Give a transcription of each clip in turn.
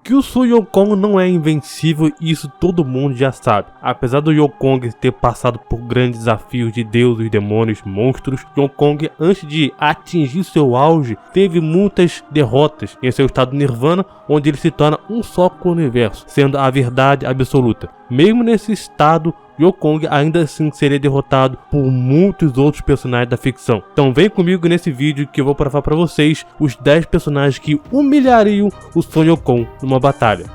que o Sun Wukong não é invencível e isso todo mundo já sabe. Apesar do Wukong ter passado por grandes desafios de deuses, demônios, monstros, Wukong, antes de atingir seu auge, teve muitas derrotas em seu estado Nirvana, onde ele se torna um só com o universo, sendo a verdade absoluta. Mesmo nesse estado, Wukong ainda assim seria derrotado por muitos outros personagens da ficção. Então vem comigo nesse vídeo que eu vou provar para vocês os 10 personagens que humilhariam o Sun Wukong numa batalha.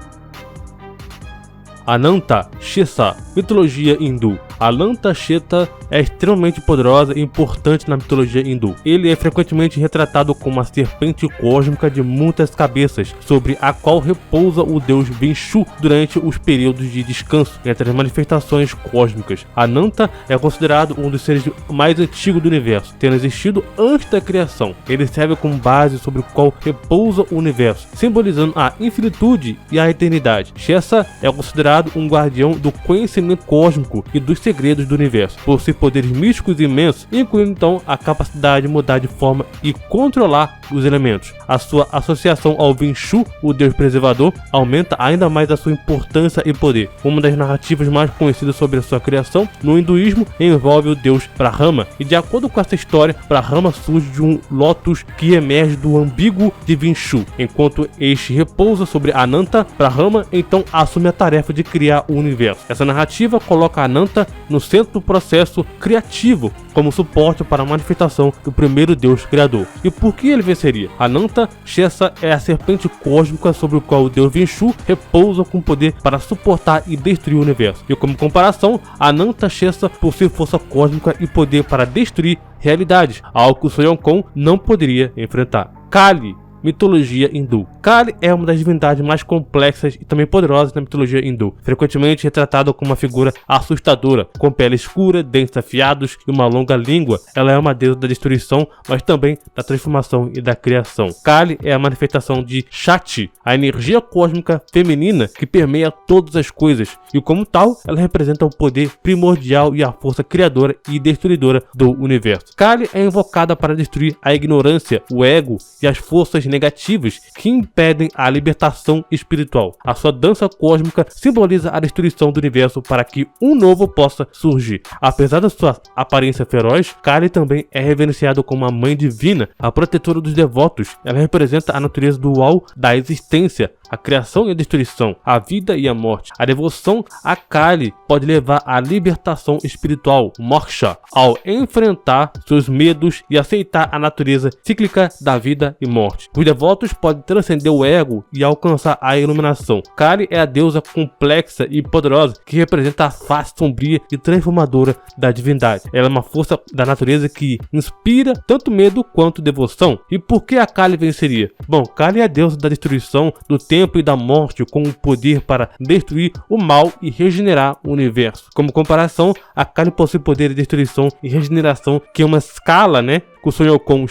Ananta-Shesha, mitologia hindu. Ananta-Shesha é extremamente poderosa e importante na mitologia hindu. Ele é frequentemente retratado como uma serpente cósmica de muitas cabeças, sobre a qual repousa o deus Vishnu durante os períodos de descanso entre as manifestações cósmicas. Ananta é considerado um dos seres mais antigos do universo, tendo existido antes da criação. Ele serve como base sobre o qual repousa o universo, simbolizando a infinitude e a eternidade. Shesha é considerado um guardião do conhecimento cósmico e dos segredos do universo, por seus poderes místicos imensos, incluindo então a capacidade de mudar de forma e controlar os elementos. A sua associação ao Vishnu, o deus preservador, aumenta ainda mais a sua importância e poder. Uma das narrativas mais conhecidas sobre a sua criação no hinduísmo envolve o deus Brahma, e de acordo com essa história, Brahma surge de um lótus que emerge do umbigo de Vishnu. Enquanto este repousa sobre Ananta, Brahma então assume a tarefa de criar o universo. Essa narrativa coloca Ananta no centro do processo criativo, como suporte para a manifestação do primeiro deus criador. E por que ele venceria? Ananta-Shesha é a serpente cósmica sobre o qual o deus Vishnu repousa com poder para suportar e destruir o universo. E como comparação, Ananta-Shesha possui força cósmica e poder para destruir realidades, algo que o Sun Wukong não poderia enfrentar. Kali, mitologia hindu. Kali é uma das divindades mais complexas e também poderosas na mitologia hindu, frequentemente retratada como uma figura assustadora, com pele escura, dentes afiados e uma longa língua. Ela é uma deusa da destruição, mas também da transformação e da criação. Kali é a manifestação de Shakti, a energia cósmica feminina que permeia todas as coisas, e como tal, ela representa o poder primordial e a força criadora e destruidora do universo. Kali é invocada para destruir a ignorância, o ego e as forças negativas que impedem a libertação espiritual. A sua dança cósmica simboliza a destruição do universo para que um novo possa surgir. Apesar da sua aparência feroz, Kali também é reverenciada como a mãe divina, a protetora dos devotos. Ela representa a natureza dual da existência, a criação e a destruição, a vida e a morte. A devoção a Kali pode levar à libertação espiritual, moksha, ao enfrentar seus medos e aceitar a natureza cíclica da vida e morte. Os devotos podem transcender o ego e alcançar a iluminação. Kali é a deusa complexa e poderosa que representa a face sombria e transformadora da divindade. Ela é uma força da natureza que inspira tanto medo quanto devoção. E por que a Kali venceria? Bom, Kali é a deusa da destruição, do tempo e da morte, com o poder para destruir o mal e regenerar o universo. Como comparação, a Kali possui poder de destruição e regeneração que é uma escala, que o Sun Wukong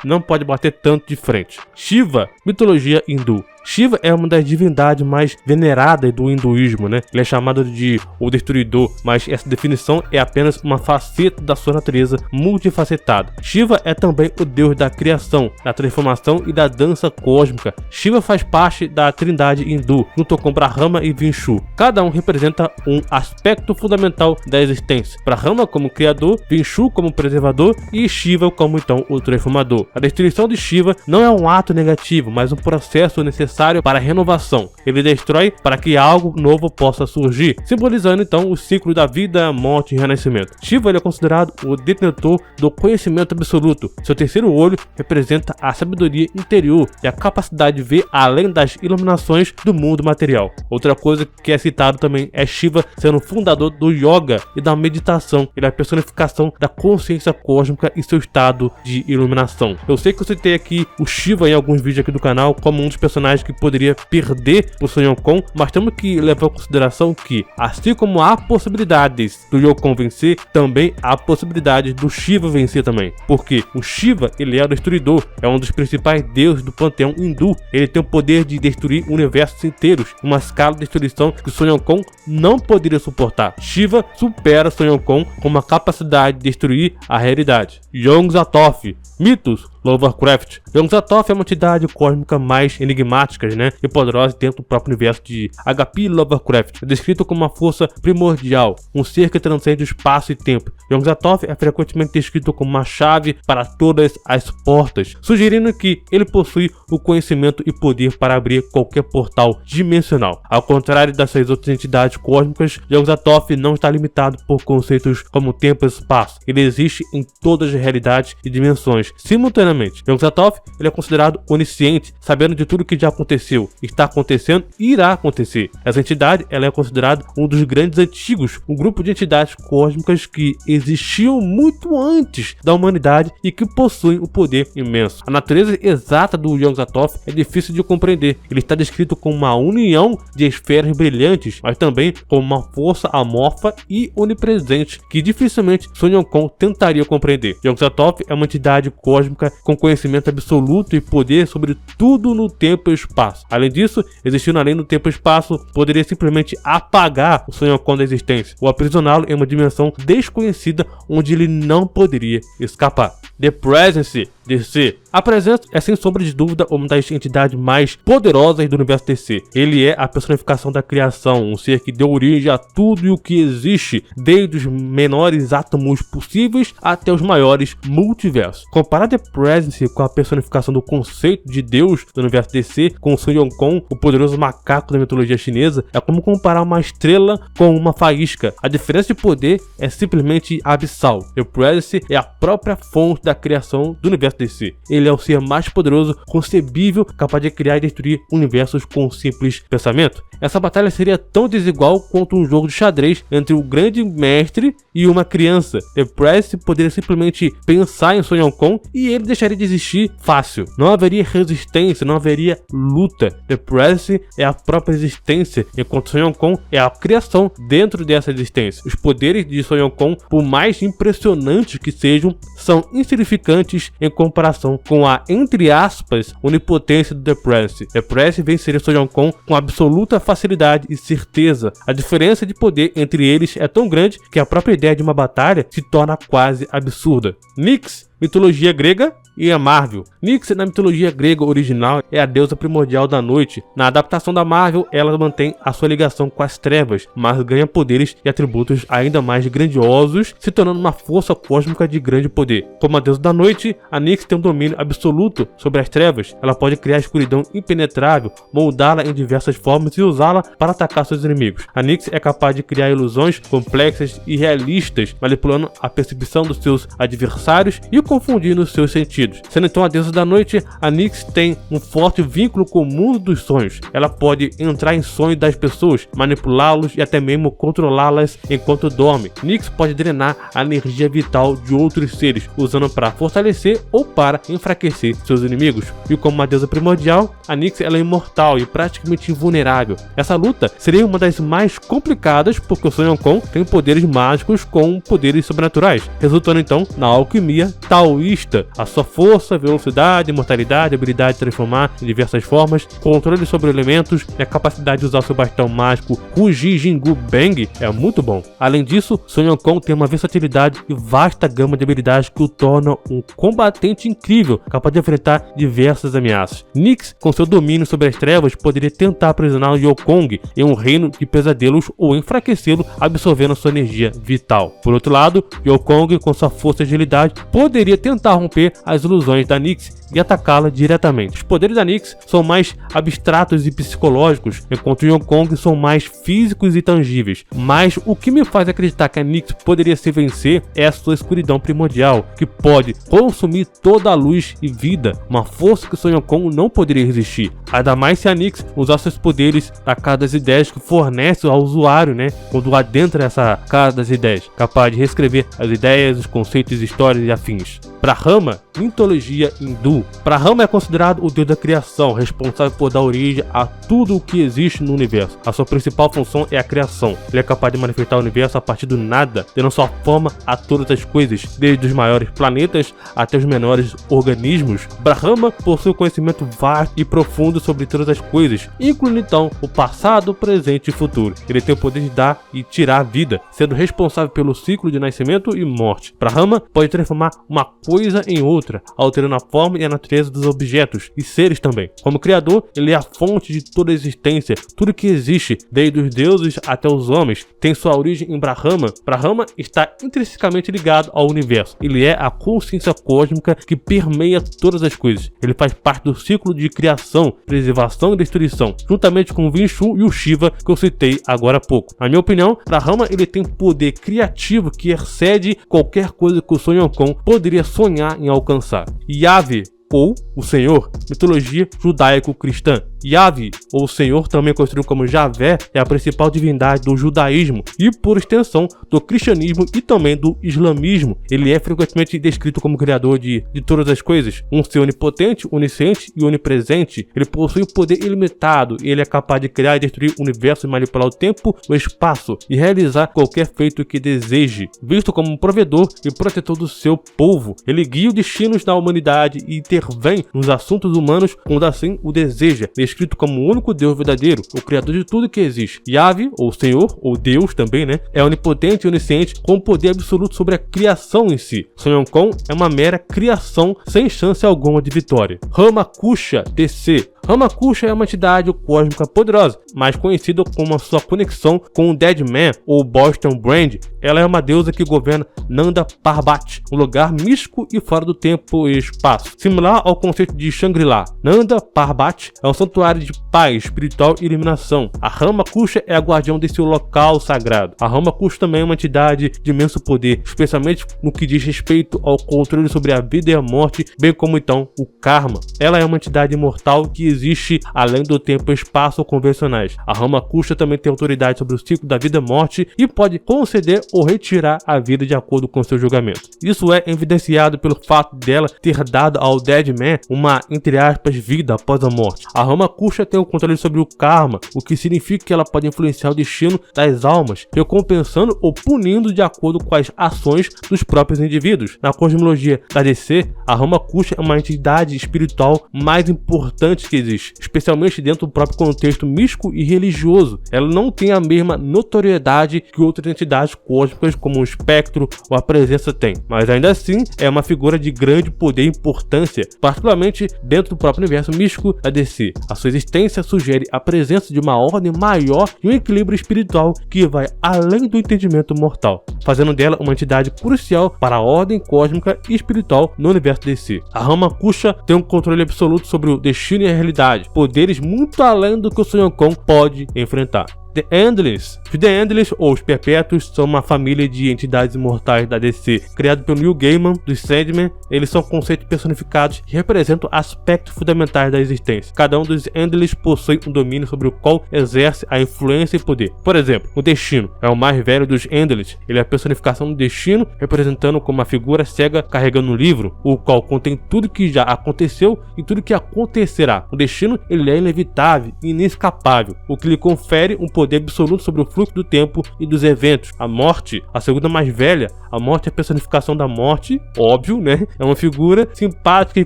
não pode bater tanto de frente. Shiva, mitologia hindu. Shiva é uma das divindades mais veneradas do hinduísmo, Ele é chamado de o destruidor, mas essa definição é apenas uma faceta da sua natureza multifacetada. Shiva é também o deus da criação, da transformação e da dança cósmica. Shiva faz parte da trindade hindu, junto com Brahma e Vishnu. Cada um representa um aspecto fundamental da existência. Brahma como criador, Vishnu como preservador e Shiva como então o transformador. A destruição de Shiva não é um ato negativo, mas um processo necessário para a renovação. Ele destrói para que algo novo possa surgir, simbolizando então o ciclo da vida, morte e renascimento. Shiva ele é considerado o detentor do conhecimento absoluto. Seu terceiro olho representa a sabedoria interior e a capacidade de ver além das iluminações do mundo material. Outra coisa que é citado também é Shiva sendo o fundador do yoga e da meditação. Ele é a personificação da consciência cósmica e seu estado de iluminação. Eu sei que eu citei aqui o Shiva em alguns vídeos aqui do canal como um dos personagens que poderia perder o Sun Wukong, mas temos que levar em consideração que, assim como há possibilidades do Wukong vencer, também há possibilidades do Shiva vencer também, porque o Shiva ele é o destruidor, é um dos principais deuses do panteão hindu. Ele tem o poder de destruir universos inteiros, uma escala de destruição que o Sun Wukong não poderia suportar. Shiva supera Sun Wukong com uma capacidade de destruir a realidade. Yog-Sothoth, mitos. Lovecraft. Yog-Sothoth é uma entidade cósmica mais enigmática, e poderosa dentro do próprio universo de H.P. Lovecraft. É descrito como uma força primordial, um ser que transcende o espaço e tempo. Yog-Sothoth é frequentemente descrito como uma chave para todas as portas, sugerindo que ele possui o conhecimento e poder para abrir qualquer portal dimensional. Ao contrário dessas outras entidades cósmicas, Yog-Sothoth não está limitado por conceitos como tempo e espaço. Ele existe em todas as realidades e dimensões simultaneamente. Yog-Sothoth ele é considerado onisciente, sabendo de tudo que já aconteceu, está acontecendo e irá acontecer. Essa entidade ela é considerada um dos grandes antigos, um grupo de entidades cósmicas que existiam muito antes da humanidade e que possuem um poder imenso. A natureza exata do Yog-Sothoth é difícil de compreender. Ele está descrito como uma união de esferas brilhantes, mas também como uma força amorfa e onipresente que dificilmente Sun Wukong tentaria compreender. Yog-Sothoth é uma entidade cósmica com conhecimento absoluto e poder sobre tudo no tempo e espaço. Além disso, existindo além do tempo e espaço, poderia simplesmente apagar o Sun Wukong da existência ou aprisioná-lo em uma dimensão desconhecida onde ele não poderia escapar. The Presence DC. A presença é sem sombra de dúvida uma das entidades mais poderosas do universo DC. Ele é a personificação da criação, um ser que deu origem a tudo e o que existe, desde os menores átomos possíveis até os maiores multiversos. Comparar The Presence com a personificação do conceito de Deus do universo DC, com Sun Wukong, o poderoso macaco da mitologia chinesa, é como comparar uma estrela com uma faísca. A diferença de poder é simplesmente abissal. The Presence é a própria fonte da criação do universo DC. Ele é o ser mais poderoso concebível, capaz de criar e destruir universos com um simples pensamento. Essa batalha seria tão desigual quanto um jogo de xadrez entre o grande mestre e uma criança. The Presence poderia simplesmente pensar em Sun Wukong e ele deixaria de existir fácil. Não haveria resistência, não haveria luta. The Presence é a própria existência, enquanto Sun Wukong é a criação dentro dessa existência. Os poderes de Sun Wukong, por mais impressionantes que sejam, são insignificantes em comparação com a, entre aspas, onipotência do The Presence. The Presence venceria Sun Wukong com absoluta facilidade e certeza. A diferença de poder entre eles é tão grande que a própria ideia de uma batalha se torna quase absurda. Nyx, mitologia grega, e a Marvel. Nyx, na mitologia grega original, é a deusa primordial da noite. Na adaptação da Marvel, ela mantém a sua ligação com as trevas, mas ganha poderes e atributos ainda mais grandiosos, se tornando uma força cósmica de grande poder. Como a deusa da noite, a Nyx tem um domínio absoluto sobre as trevas. Ela pode criar a escuridão impenetrável, moldá-la em diversas formas e usá-la para atacar seus inimigos. A Nyx é capaz de criar ilusões complexas e realistas, manipulando a percepção dos seus adversários e confundindo os seus sentidos. Sendo então a deusa da noite, a Nyx tem um forte vínculo com o mundo dos sonhos. Ela pode entrar em sonhos das pessoas, manipulá-los e até mesmo controlá-las enquanto dorme. Nyx pode drenar a energia vital de outros seres, usando para fortalecer ou para enfraquecer seus inimigos. E como uma deusa primordial, a Nyx ela é imortal e praticamente invulnerável. Essa luta seria uma das mais complicadas porque o Sun Wukong tem poderes mágicos com poderes sobrenaturais, resultando então na alquimia taoísta. A sua força, velocidade, mortalidade, habilidade de transformar em diversas formas, controle sobre elementos e a capacidade de usar seu bastão mágico Huji Jingu Bang é muito bom. Além disso, Sun Wukong tem uma versatilidade e vasta gama de habilidades que o tornam um combatente incrível, capaz de enfrentar diversas ameaças. Nyx, com seu domínio sobre as trevas, poderia tentar aprisionar o Wukong em um reino de pesadelos ou enfraquecê-lo, absorvendo sua energia vital. Por outro lado, Wukong, com sua força e agilidade, poderia tentar romper as ilusões da Nyx e atacá-la diretamente. Os poderes da Nyx são mais abstratos e psicológicos, enquanto Wukong são mais físicos e tangíveis. Mas o que me faz acreditar que a Nyx poderia se vencer é a sua escuridão primordial, que pode consumir toda a luz e vida, uma força que Sun Wukong não poderia resistir. Ainda mais se a Nyx usar seus poderes da Casa das Ideias que fornece ao usuário, quando adentra essa Casa das Ideias, capaz de reescrever as ideias, os conceitos, histórias e afins. Brahma, mitologia hindu. Hindu. Brahma é considerado o deus da criação, responsável por dar origem a tudo o que existe no universo. A sua principal função é a criação. Ele é capaz de manifestar o universo a partir do nada, dando sua forma a todas as coisas, desde os maiores planetas até os menores organismos. Brahma possui um conhecimento vasto e profundo sobre todas as coisas, incluindo então o passado, presente e futuro. Ele tem o poder de dar e tirar a vida, sendo responsável pelo ciclo de nascimento e morte. Brahma pode transformar uma coisa em outra, alterando a forma e a natureza dos objetos e seres também. Como criador, ele é a fonte de toda a existência. Tudo que existe, desde os deuses até os homens, tem sua origem em Brahma. Brahma está intrinsecamente ligado ao universo. Ele é a consciência cósmica que permeia todas as coisas. Ele faz parte do ciclo de criação, preservação e destruição, juntamente com o Vishnu e o Shiva que eu citei agora há pouco. Na minha opinião, Brahma ele tem poder criativo que excede qualquer coisa que o Sonhokon poderia sonhar em alcançar. Yahvé, ou o Senhor, mitologia judaico-cristã. Yahvé, ou Senhor, também conhecido como Javé, é a principal divindade do judaísmo e, por extensão, do cristianismo e também do islamismo. Ele é frequentemente descrito como criador de todas as coisas, um ser onipotente, onisciente e onipresente. Ele possui poder ilimitado e ele é capaz de criar e destruir o universo e manipular o tempo, o espaço e realizar qualquer feito que deseje. Visto como um provedor e protetor do seu povo, ele guia os destinos da humanidade e intervém nos assuntos humanos quando assim o deseja. Descrito como o único Deus verdadeiro, o criador de tudo que existe. Yahvé, ou Senhor, ou Deus também, é onipotente e onisciente com poder absoluto sobre a criação em si. Sonhokon é uma mera criação sem chance alguma de vitória. Ramakusha, DC. Ramakusha é uma entidade cósmica poderosa, mais conhecida como a sua conexão com o Deadman ou Boston Brand. Ela é uma deusa que governa Nanda Parbat, um lugar místico e fora do tempo e espaço, similar ao conceito de Shangri-La. Nanda Parbat é um santuário de paz espiritual e iluminação. A Ramakusha é a guardião desse local sagrado. A Ramakusha também é uma entidade de imenso poder, especialmente no que diz respeito ao controle sobre a vida e a morte, bem como então o karma. Ela é uma entidade imortal que existe além do tempo e espaço convencionais. A Ramakusha também tem autoridade sobre o ciclo da vida e morte e pode conceder ou retirar a vida de acordo com seu julgamento. Isso é evidenciado pelo fato dela ter dado ao Deadman uma, entre aspas, vida após a morte. A Ramakusha tem o controle sobre o karma, o que significa que ela pode influenciar o destino das almas, recompensando ou punindo de acordo com as ações dos próprios indivíduos. Na cosmologia da DC, a Ramakusha é uma entidade espiritual mais importante que existe, especialmente dentro do próprio contexto místico e religioso. Ela não tem a mesma notoriedade que outras entidades cósmicas como o espectro ou a presença tem, mas ainda assim é uma figura de grande poder e importância, particularmente dentro do próprio universo místico da DC. A sua existência sugere a presença de uma ordem maior e um equilíbrio espiritual que vai além do entendimento mortal, fazendo dela uma entidade crucial para a ordem cósmica e espiritual no universo DC. A Ramakusha tem um controle absoluto sobre o destino e a realidade, poderes muito além do que o Sonhokon pode enfrentar. The Endless. Os The Endless, ou os Perpétuos, são uma família de entidades imortais da DC, criado pelo Neil Gaiman, dos Sandman. Eles são conceitos personificados que representam aspectos fundamentais da existência. Cada um dos Endless possui um domínio sobre o qual exerce a influência e poder. Por exemplo, o Destino é o mais velho dos Endless. Ele é a personificação do destino, representando como uma figura cega carregando um livro, o qual contém tudo que já aconteceu e tudo que acontecerá. O Destino ele é inevitável e inescapável, o que lhe confere um poder absoluto sobre o fluxo do tempo e dos eventos. A Morte, a segunda mais velha. A Morte é a personificação da morte, óbvio, É uma figura simpática e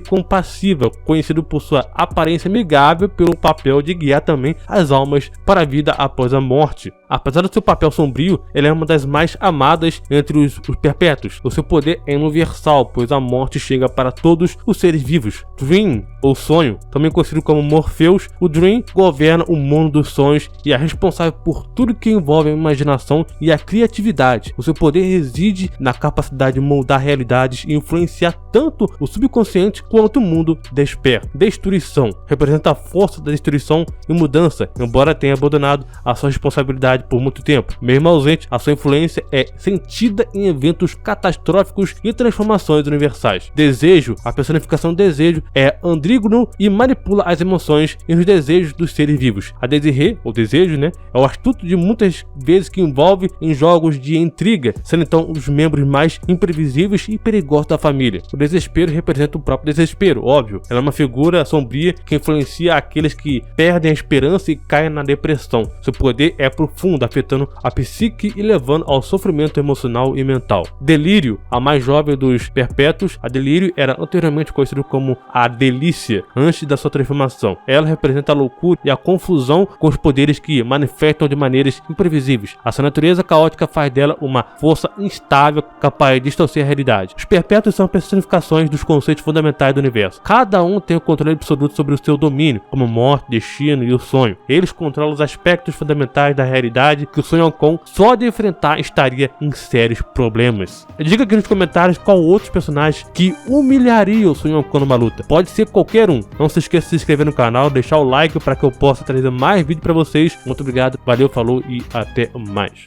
compassiva, conhecida por sua aparência amigável pelo papel de guiar também as almas para a vida após a morte. Apesar do seu papel sombrio, ela é uma das mais amadas entre os perpétuos. O seu poder é universal, pois a morte chega para todos os seres vivos. Dream, ou sonho, também conhecido como Morpheus, o Dream governa o mundo dos sonhos e é responsável por tudo que envolve a imaginação e a criatividade. O seu poder reside na capacidade de moldar realidades e influenciar tanto o subconsciente quanto o mundo desperto. Destruição representa a força da destruição e mudança, embora tenha abandonado a sua responsabilidade por muito tempo. Mesmo ausente, a sua influência é sentida em eventos catastróficos e transformações universais. Desejo, a personificação do desejo, é andrígono e manipula as emoções e os desejos dos seres vivos. A Desirê, ou desejo, é É o astuto de muitas vezes que envolve em jogos de intriga, sendo então os membros mais imprevisíveis e perigosos da família. O desespero representa o próprio desespero, óbvio. Ela é uma figura sombria que influencia aqueles que perdem a esperança e caem na depressão. Seu poder é profundo, afetando a psique e levando ao sofrimento emocional e mental. Delírio, a mais jovem dos perpétuos, a Delírio era anteriormente conhecida como a Delícia, antes da sua transformação. Ela representa a loucura e a confusão com os poderes que manifestam de maneiras imprevisíveis. A sua natureza caótica faz dela uma força instável capaz de distorcer a realidade. Os perpétuos são personificações dos conceitos fundamentais do universo. Cada um tem o controle absoluto sobre o seu domínio, como morte, destino e o sonho. Eles controlam os aspectos fundamentais da realidade que o Sun Wukong só de enfrentar estaria em sérios problemas. Diga aqui nos comentários qual outros personagens que humilhariam o Sun Wukong numa luta. Pode ser qualquer um. Não se esqueça de se inscrever no canal, deixar o like para que eu possa trazer mais vídeos para vocês. Muito obrigado, valeu, falou e até mais.